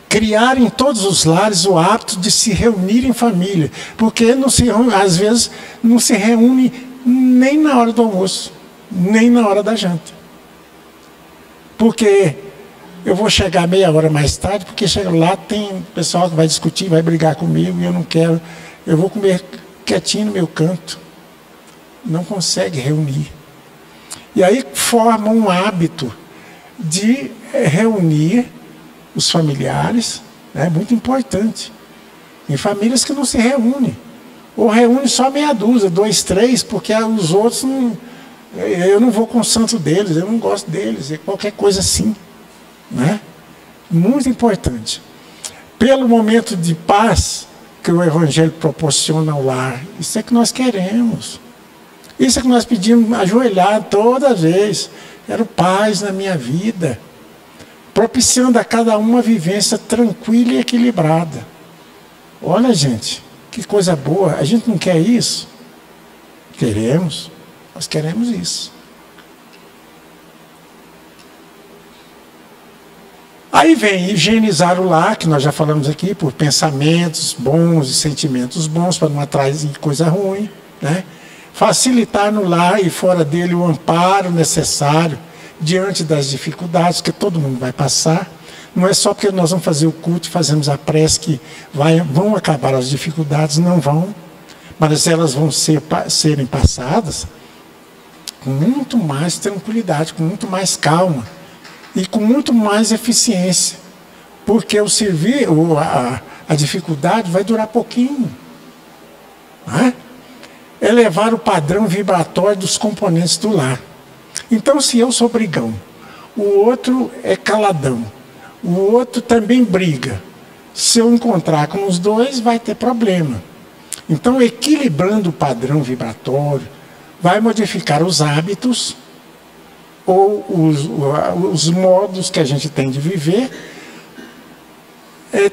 Speaker 3: Criar em todos os lares o hábito de se reunir em família. Porque às vezes não se reúne nem na hora do almoço, nem na hora da janta. Porque eu vou chegar meia hora mais tarde, porque chego lá, tem pessoal que vai discutir, vai brigar comigo, e eu não quero. Eu vou comer quietinho no meu canto. Não consegue reunir. E aí forma um hábito de reunir os familiares, é muito importante. Em famílias que não se reúnem. Ou reúne só meia dúzia, 2, 3, porque os outros eu não vou com o santo deles, eu não gosto deles, é qualquer coisa assim. Né? Muito importante. Pelo momento de paz que o Evangelho proporciona ao lar, isso é que nós queremos. Isso é que nós pedimos ajoelhar toda vez. Quero paz na minha vida, propiciando a cada um uma vivência tranquila e equilibrada. Olha, gente, que coisa boa. A gente não quer isso? Queremos. Nós queremos isso. Aí vem higienizar o lar, que nós já falamos aqui, por pensamentos bons e sentimentos bons, para não atrair coisa ruim, né? Facilitar no lar e fora dele o amparo necessário diante das dificuldades que todo mundo vai passar. Não é só porque nós vamos fazer o culto e fazemos a prece que vão acabar as dificuldades, não vão. Mas elas vão serem passadas com muito mais tranquilidade, com muito mais calma e com muito mais eficiência. Porque a dificuldade vai durar pouquinho. Não é? Elevar o padrão vibratório dos componentes do lar. Então, se eu sou brigão, o outro é caladão, o outro também briga, se eu encontrar com os dois, vai ter problema. Então, equilibrando o padrão vibratório, vai modificar os hábitos ou os modos que a gente tem de viver,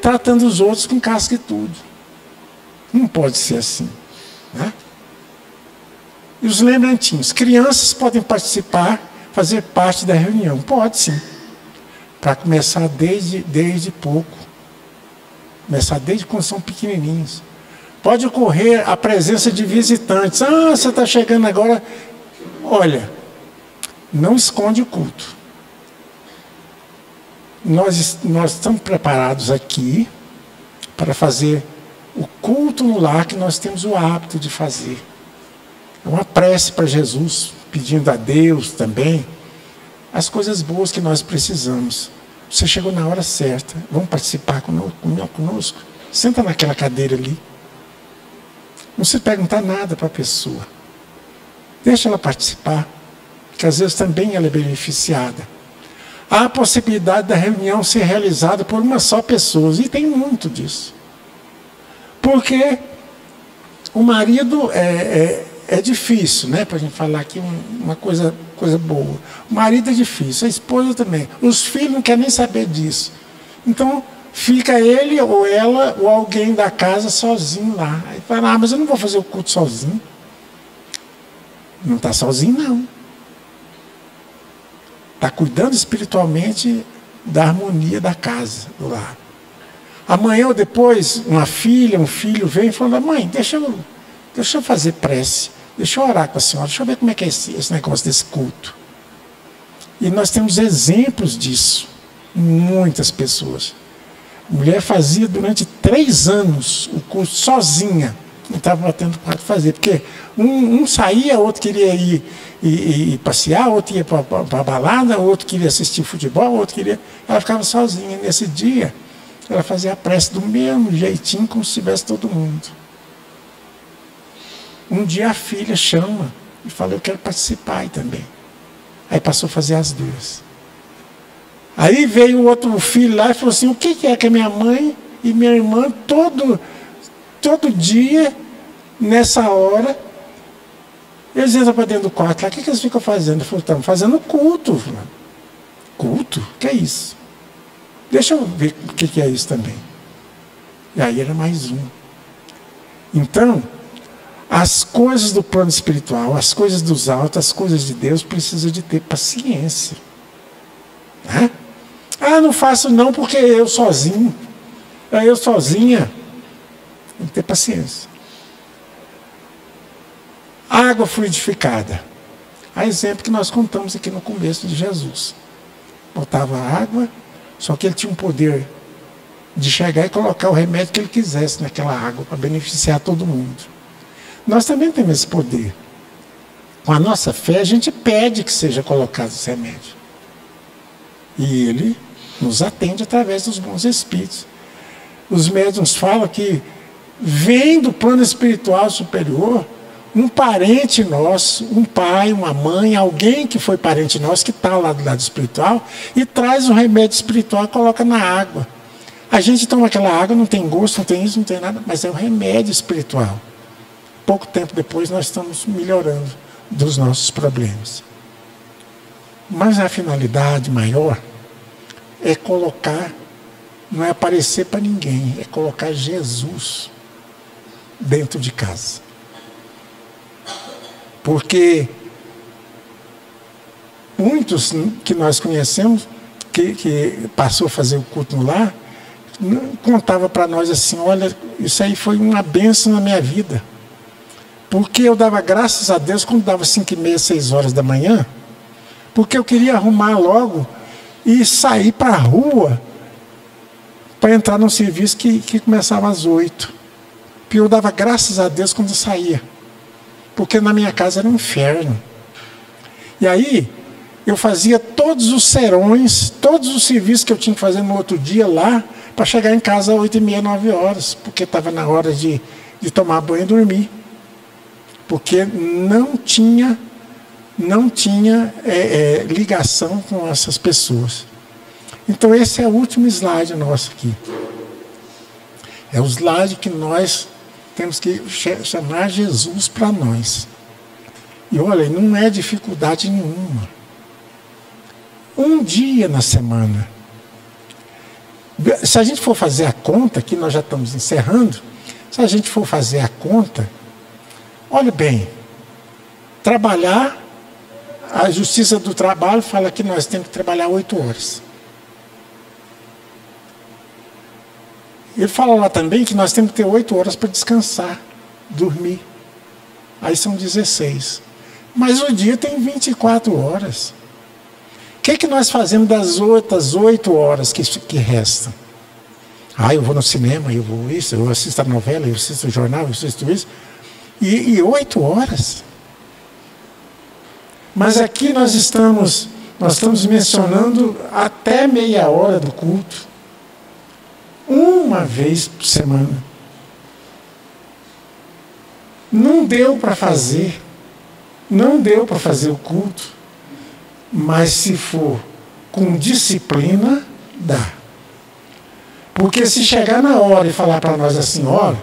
Speaker 3: tratando os outros com casca e tudo. Não pode ser assim, né? E os lembrantinhos. Crianças podem participar, fazer parte da reunião. Pode sim. Para começar desde pouco. Começar desde quando são pequenininhos. Pode ocorrer a presença de visitantes. Ah, você está chegando agora. Olha, não esconde o culto. Nós estamos preparados aqui para fazer o culto no lar que nós temos o hábito de fazer. É uma prece para Jesus, pedindo a Deus também as coisas boas que nós precisamos. Você chegou na hora certa. Vamos participar conosco? Senta naquela cadeira ali. Não se perguntar nada para a pessoa. Deixa ela participar, que às vezes também ela é beneficiada. Há a possibilidade da reunião ser realizada por uma só pessoa, e tem muito disso. Porque o marido é difícil, né? Para a gente falar aqui uma coisa boa. O marido é difícil, a esposa também. Os filhos não querem nem saber disso. Então, fica ele ou ela ou alguém da casa sozinho lá. Aí fala, mas eu não vou fazer o culto sozinho. Não está sozinho, não. Está cuidando espiritualmente da harmonia da casa, do lar. Amanhã ou depois, uma filha, um filho vem e fala, mãe, deixa eu fazer prece. Deixa eu orar com a senhora, deixa eu ver como é que é esse negócio desse culto. E nós temos exemplos disso. Muitas pessoas. A mulher fazia durante 3 anos o culto sozinha. Não estava batendo quarto fazer, porque um saía, outro queria ir passear, outro ia para a balada, outro queria assistir futebol, outro queria... Ela ficava sozinha. Nesse dia, ela fazia a prece do mesmo jeitinho, como se tivesse todo mundo. Um dia a filha chama e fala, eu quero participar aí também. Aí passou a fazer as duas. Aí veio o outro filho lá e falou assim, o que é que a minha mãe e minha irmã todo dia, nessa hora, eles entram para dentro do quarto lá, o que eles ficam fazendo? Ele falou, estamos fazendo culto. Culto? O que é isso? Deixa eu ver o que é isso também. E aí era mais um. Então, as coisas do plano espiritual, as coisas dos altos, as coisas de Deus, precisam de ter paciência. Né? Ah, não faço não porque eu sozinho. Eu sozinha. Tem que ter paciência. Água fluidificada. A exemplo que nós contamos aqui no começo de Jesus. Botava água, só que ele tinha um poder de chegar e colocar o remédio que ele quisesse naquela água para beneficiar todo mundo. Nós também temos esse poder. Com a nossa fé, a gente pede que seja colocado esse remédio. E ele nos atende através dos bons espíritos. Os médiuns falam que vem do plano espiritual superior um parente nosso, um pai, uma mãe, alguém que foi parente nosso, que está lá do lado espiritual, e traz um remédio espiritual e coloca na água. A gente toma aquela água, não tem gosto, não tem isso, não tem nada, mas é um remédio espiritual. Pouco tempo depois nós estamos melhorando dos nossos problemas. Mas a finalidade maior é colocar, não é aparecer para ninguém, é colocar Jesus dentro de casa. Porque muitos que nós conhecemos, que passou a fazer o culto no lar, contava para nós assim, olha, isso aí foi uma bênção na minha vida. Porque eu dava graças a Deus quando dava 5h30, 6 horas da manhã, porque eu queria arrumar logo e sair para a rua para entrar num serviço que começava às 8. Porque eu dava graças a Deus quando eu saía, porque na minha casa era um inferno. E aí eu fazia todos os serões, todos os serviços que eu tinha que fazer no outro dia lá, para chegar em casa às 8h30, 9 horas, porque estava na hora de tomar banho e dormir. Porque não tinha ligação com essas pessoas. Então esse é o último slide nosso aqui. É o slide que nós temos que chamar Jesus para nós. E olha, não é dificuldade nenhuma. Um dia na semana. Se a gente for fazer a conta, que nós já estamos encerrando, se a gente for fazer a conta, olha bem, trabalhar, a Justiça do Trabalho fala que nós temos que trabalhar 8 horas. Ele fala lá também que nós temos que ter 8 horas para descansar, dormir. Aí são 16. Mas o dia tem 24 horas. O que nós fazemos das outras 8 horas que restam? Ah, eu vou no cinema, eu vou isso, eu assisto a novela, eu assisto o jornal, eu assisto isso. E 8 horas. Mas aqui nós estamos mencionando até meia hora do culto. Uma vez por semana. Não deu para fazer. Não deu para fazer o culto. Mas se for com disciplina, dá. Porque se chegar na hora e falar para nós assim, olha,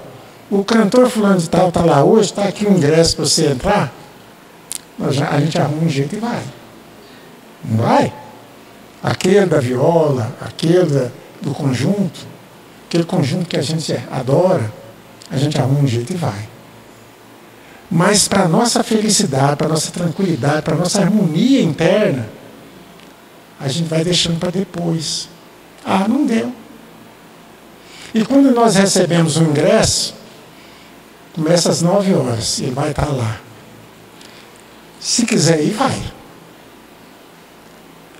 Speaker 3: o cantor fulano de tal está lá hoje, está aqui o ingresso para você entrar, a gente arruma um jeito e vai. Não vai? Aquele da viola, aquele do conjunto, aquele conjunto que a gente adora, a gente arruma um jeito e vai. Mas para a nossa felicidade, para a nossa tranquilidade, para a nossa harmonia interna, a gente vai deixando para depois. Ah, não deu. E quando nós recebemos o ingresso, começa às 9 horas, ele vai estar lá. Se quiser ir, vai.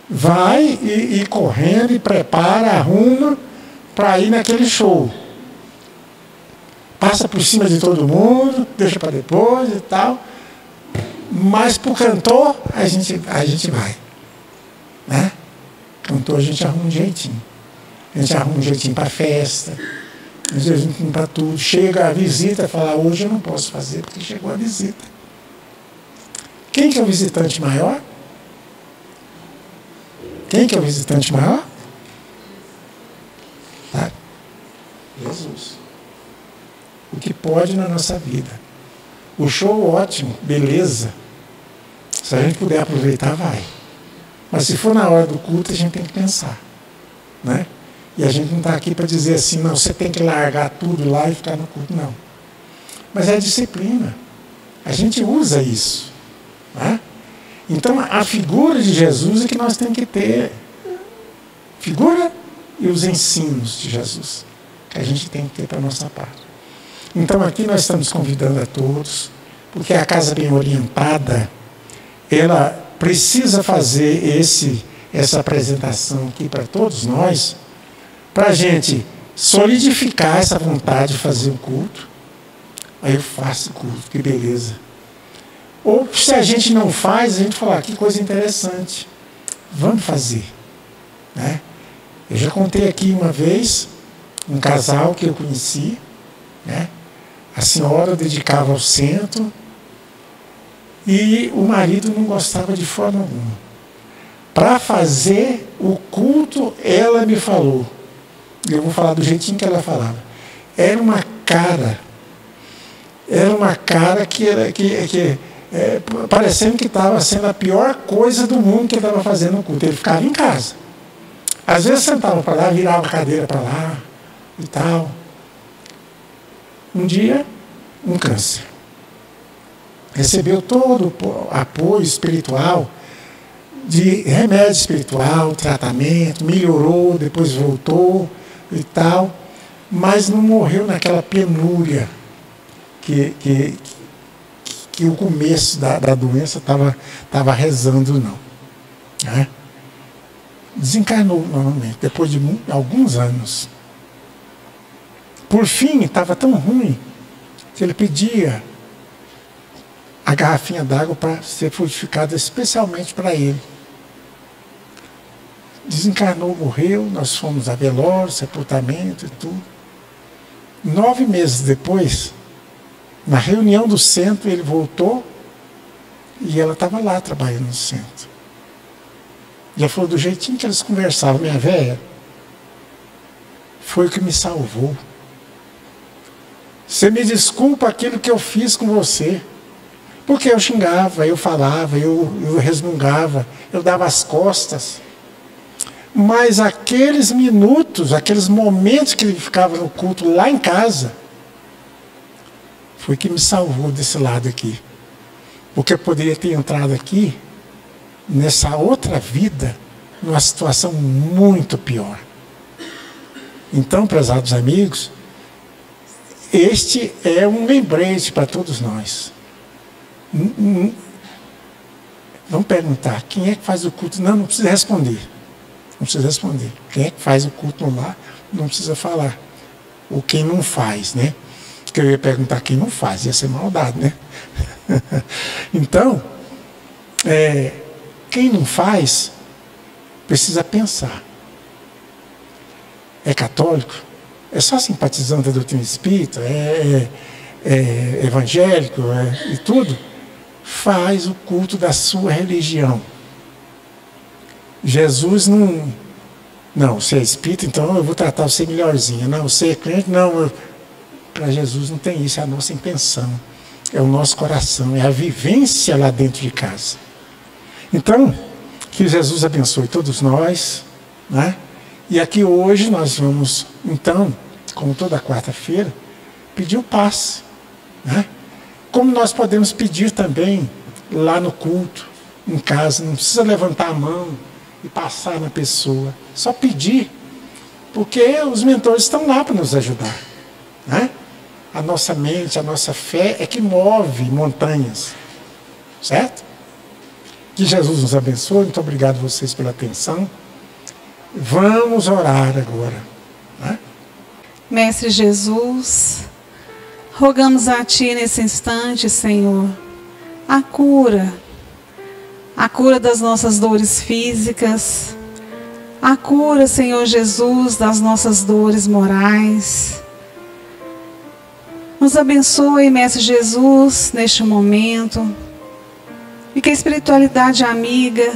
Speaker 3: Vai e correndo, e prepara, arruma, para ir naquele show. passa por cima de todo mundo, deixa para depois e tal. Mas para o cantor, a gente vai. Né? Cantor, a gente arruma um jeitinho. A gente arruma um jeitinho para a festa, um jeitinho para tudo. Chega a visita e fala, hoje eu não posso fazer porque chegou a visita. Quem que é o visitante maior? Quem que é o visitante maior? Tá? Jesus. O que pode na nossa vida. O show ótimo, beleza. Se a gente puder aproveitar, vai. Mas se for na hora do culto, a gente tem que pensar. Né? E a gente não está aqui para dizer assim, não, você tem que largar tudo lá e ficar no culto, não. Mas é disciplina. A gente usa isso. Né? Então, a figura de Jesus é que nós temos que ter. Figura e os ensinos de Jesus, que a gente tem que ter para a nossa parte. Então, aqui nós estamos convidando a todos, porque a casa bem orientada, ela precisa fazer essa apresentação aqui para todos nós, para a gente solidificar essa vontade de fazer o culto. Aí eu faço o culto, que beleza. Ou se a gente não faz, a gente fala, que coisa interessante. Vamos fazer. Né? Eu já contei aqui uma vez, um casal que eu conheci, né? A senhora dedicava ao centro e o marido não gostava de forma alguma. Para fazer o culto, ela me falou, eu vou falar do jeitinho que ela falava, era uma cara que parecendo que estava sendo a pior coisa do mundo que ele estava fazendo no culto. Ele ficava em casa. Às vezes sentava para lá, virava a cadeira para lá e tal. Um dia, um câncer. Recebeu todo o apoio espiritual, de remédio espiritual, tratamento, melhorou, depois voltou e tal, mas não morreu naquela penúria que o começo da doença estava rezando, não. Né? Desencarnou novamente, depois de alguns anos. Por fim, estava tão ruim que ele pedia a garrafinha d'água para ser frutificada especialmente para ele. Desencarnou, morreu, nós fomos a velório, sepultamento e tudo. 9 meses depois, na reunião do centro, ele voltou e ela estava lá trabalhando no centro. E ela falou, do jeitinho que eles conversavam, minha velha, foi o que me salvou. Você me desculpa aquilo que eu fiz com você. Porque eu xingava, eu falava, eu resmungava, eu dava as costas. Mas aqueles minutos, aqueles momentos que ele ficava no culto lá em casa, foi que me salvou desse lado aqui. Porque eu poderia ter entrado aqui, nessa outra vida, numa situação muito pior. Então, prezados amigos, este é um lembrete para todos nós. Vamos perguntar, quem é que faz o culto? Não precisa responder. Não precisa responder. Quem é que faz o culto no lar? Não precisa falar. Ou quem não faz, né? Porque eu ia perguntar quem não faz, ia ser maldade, né? Então, quem não faz, precisa pensar. É católico? É só simpatizante da doutrina espírita? É evangélico? E tudo? Faz o culto da sua religião. Jesus não, você é espírita, então eu vou tratar você melhorzinho. Não, você é crente, não. Para Jesus não tem isso, é a nossa intenção, é o nosso coração, é a vivência lá dentro de casa. Então, que Jesus abençoe todos nós, né? E aqui hoje nós vamos, então, como toda quarta-feira, pedir o passe, né? Como nós podemos pedir também lá no culto, em casa, não precisa levantar a mão e passar na pessoa, só pedir, porque os mentores estão lá para nos ajudar, né? A nossa mente, a nossa fé é que move montanhas, certo? Que Jesus nos abençoe, muito obrigado a vocês pela atenção. Vamos orar agora, né?
Speaker 4: Mestre Jesus, Rogamos a Ti nesse instante, Senhor, a cura das nossas dores físicas, a cura, Senhor Jesus, das nossas dores morais. Nos abençoe, Mestre Jesus, neste momento, e que a espiritualidade amiga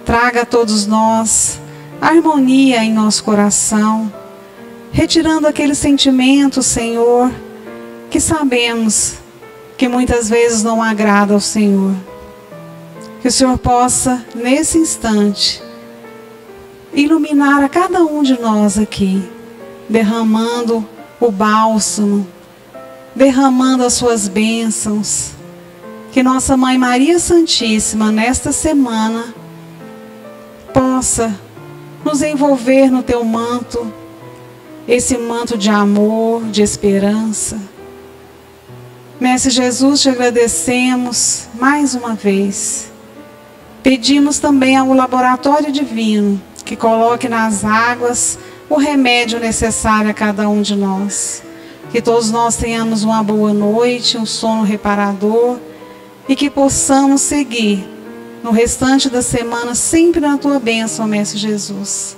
Speaker 4: traga a todos nós harmonia em nosso coração, retirando aquele sentimento, Senhor, que sabemos que muitas vezes não agrada ao Senhor. Que o Senhor possa, nesse instante, iluminar a cada um de nós aqui, derramando o bálsamo, derramando as suas bênçãos. Que nossa Mãe Maria Santíssima, nesta semana, possa nos envolver no Teu manto, esse manto de amor, de esperança. Mestre Jesus, te agradecemos mais uma vez. Pedimos também ao laboratório divino que coloque nas águas o remédio necessário a cada um de nós. Que todos nós tenhamos uma boa noite, um sono reparador e que possamos seguir no restante da semana sempre na Tua bênção, Mestre Jesus.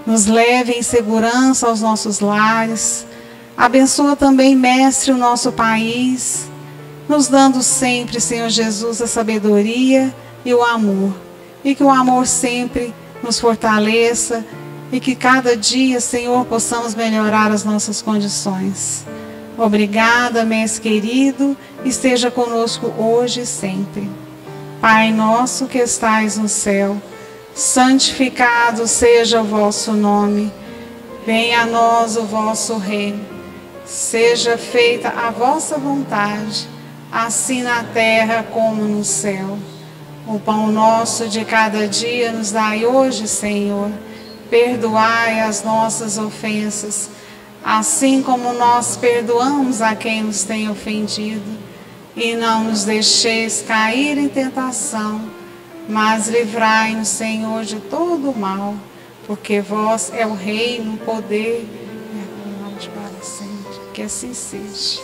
Speaker 4: Nos leve em segurança aos nossos lares. Abençoa também, Mestre, o nosso país, nos dando sempre, Senhor Jesus, a sabedoria e o amor. E que o amor sempre nos fortaleça e que cada dia, Senhor, possamos melhorar as nossas condições. Obrigada, Mestre querido, esteja conosco hoje e sempre. Pai nosso que estais no céu, santificado seja o vosso nome. Venha a nós o vosso reino. Seja feita a vossa vontade, assim na terra como no céu. O pão nosso de cada dia nos dai hoje, Senhor. Perdoai as nossas ofensas, assim como nós perdoamos a quem nos tem ofendido. E não nos deixeis cair em tentação, mas livrai-nos, Senhor, de todo o mal, porque vós é o reino, o poder e a glória para sempre. Que assim seja.